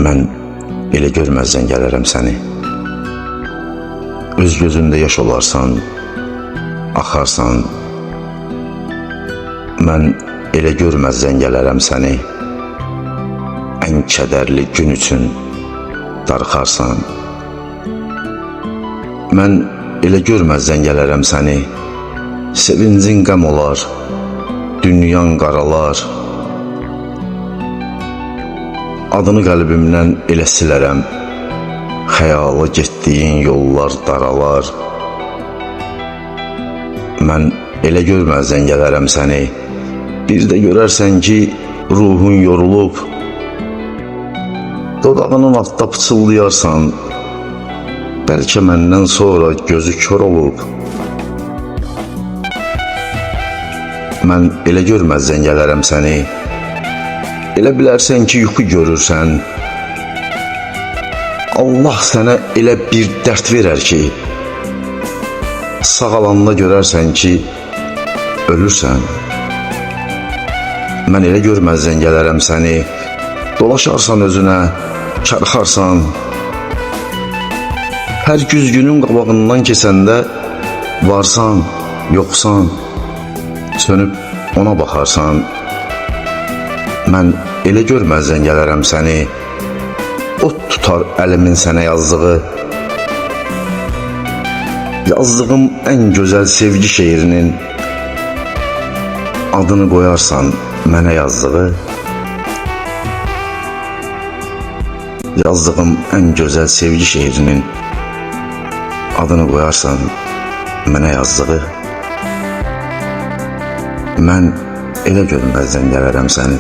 Mən elə görməzdən gələrəm səni. Öz gözündə yaş olarsan, axarsan. Mən elə görməzdən gələrəm səni. Ən kədərli gün üçün darıxarsan. Mən elə görməzdən gələrəm səni. Sevincin qəm olar, dünyan qaralar. Adını qəlbimdən elə silərəm. Xəyala getdiyin yollar daralar. Mən elə görməzdən gələrəm səni. Bir də görərsən ki, ruhun yorulub. Dodağının altda pıçıldayarsan. Bəlkə məndən sonra gözü kör olub. Mən elə görməzdən gələrəm səni. Elə bilərsən ki, yuxu görürsən. Allah sənə elə bir dərd verər ki, sağalanda görərsən ki, ölürsən. Mən elə görməzdən gələrəm səni. Dolaşarsan özünə, çarxarsan. Hər güzgünün qabağından keçəndə varsan, yoxsan. Sönüb ona baxarsan. Mən elə görməzdən gələrəm səni. Ot tutar əlimin sənə yazdığı. Yazdığım ən gözəl sevgi şeirinin adını qoyarsan mənə yazdığı. Yazdığım ən gözəl sevgi şeirinin adını qoyarsan mənə yazdığı. Mən elə görməzdən gələrəm səni.